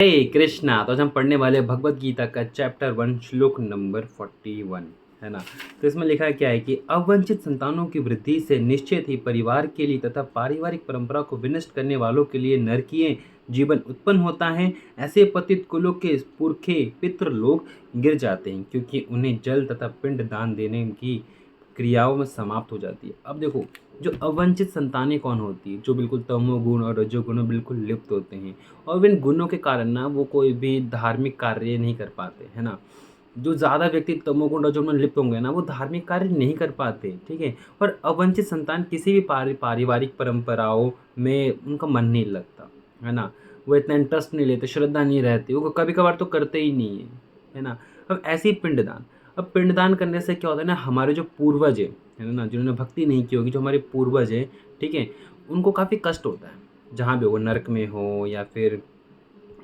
हे कृष्णा। तो आज हम पढ़ने वाले हैं भगवत गीता का चैप्टर 1 श्लोक नंबर 41, है ना। तो इसमें लिखा है क्या है कि अवंचित संतानों की वृद्धि से निश्चित ही परिवार के लिए तथा पारिवारिक परंपरा को विनष्ट करने वालों के लिए नरकीय जीवन उत्पन्न होता है। ऐसे पतित कुलों के पुरखे पितृ लोग गिर जाते हैं, क्योंकि उन्हें जल तथा पिंड दान देने की क्रियाओं में समाप्त हो जाती है। अब देखो, जो अवंचित संतानें कौन होती है, जो बिल्कुल तमोगुण और रजोगुण में बिल्कुल लिप्त होते हैं, और इन गुणों के कारण ना वो कोई भी धार्मिक कार्य नहीं कर पाते, है ना। जो ज़्यादा व्यक्ति तमोगुण रजोगुण में लिप्त होंगे ना, वो धार्मिक कार्य नहीं कर पाते, ठीक है। और अवंचित संतान किसी भी पारिवारिक परंपराओं में उनका मन नहीं लगता, है ना। वो इतना इंटरेस्ट नहीं लेते, श्रद्धा नहीं रहती, वो कभी कभार तो करते ही नहीं है ना। अब ऐसे ही पिंडदान, अब पिंडदान करने से क्या होता है ना, हमारे जो पूर्वज है ना, जिन्होंने भक्ति नहीं की होगी, जो हमारे पूर्वज हैं, ठीक है, उनको काफ़ी कष्ट होता है। जहाँ भी वो नरक में हो या फिर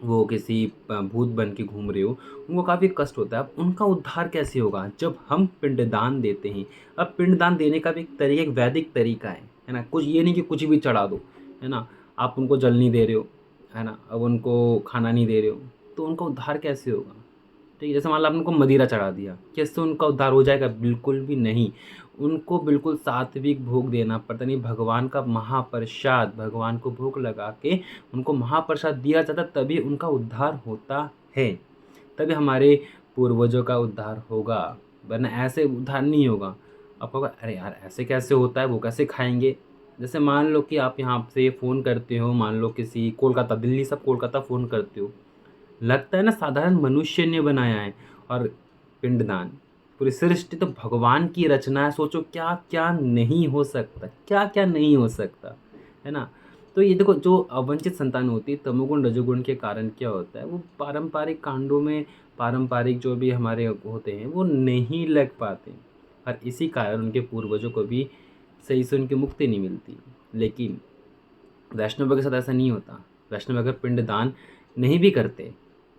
वो किसी भूत बन के घूम रहे हो, उनको काफ़ी कष्ट होता है। अब उनका उद्धार कैसे होगा जब हम पिंडदान देते हैं। अब पिंडदान देने का भी एक तरीका, एक वैदिक तरीका है ना। कुछ ये नहीं कि कुछ भी चढ़ा दो, है ना। आप उनको जल नहीं दे रहे हो, है ना, अब उनको खाना नहीं दे रहे हो, तो उनका उद्धार कैसे होगा। ठीक है, जैसे मान लो आपने उनको मदिरा चढ़ा दिया, क्या इससे उनका उद्धार हो जाएगा? बिल्कुल भी नहीं। उनको बिल्कुल सात्विक भोग देना पड़ता, नहीं, भगवान का महाप्रसाद, भगवान को भोग लगा के उनको महाप्रसाद दिया जाता, तभी उनका उद्धार होता है। तभी हमारे पूर्वजों का उद्धार होगा, वरना ऐसे उद्धार नहीं होगा। आप कहोगे अरे यार ऐसे कैसे होता है, वो कैसे खाएंगे। जैसे मान लो कि आप यहाँ से फ़ोन करते हो, मान लो किसी कोलकाता, दिल्ली सब कोलकाता फ़ोन करते हो, लगता है ना साधारण मनुष्य ने बनाया है। और पिंडदान, पूरी सृष्टि तो भगवान की रचना है। सोचो क्या क्या नहीं हो सकता, क्या क्या नहीं हो सकता, है ना। तो ये देखो, जो अवंचित संतान होती है तमोगुण रजोगुण के कारण क्या होता है, वो पारंपरिक कांडों में, पारंपरिक जो भी हमारे होते हैं वो नहीं लग पाते, और इसी कारण उनके पूर्वजों को भी सही से उनकी मुक्ति नहीं मिलती। लेकिन वैष्णव के साथ ऐसा नहीं होता। वैष्णव अगर पिंडदान नहीं भी करते,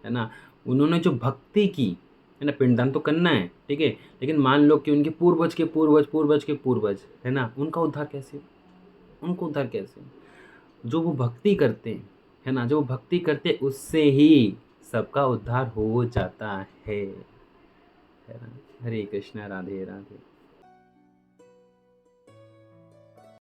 है ना, उन्होंने जो भक्ति की, है ना, पिंडदान तो करना है, ठीक है, लेकिन मान लो कि उनके पूर्वज के पूर्वज पूर्वज के पूर्वज, है ना, उनका उद्धार कैसे हो? उनको उद्धार कैसे हो? जो वो भक्ति करते हैं, है ना, जो वो भक्ति करते हैं, उससे ही सबका उद्धार हो जाता है ना। हरे कृष्णा, राधे राधे।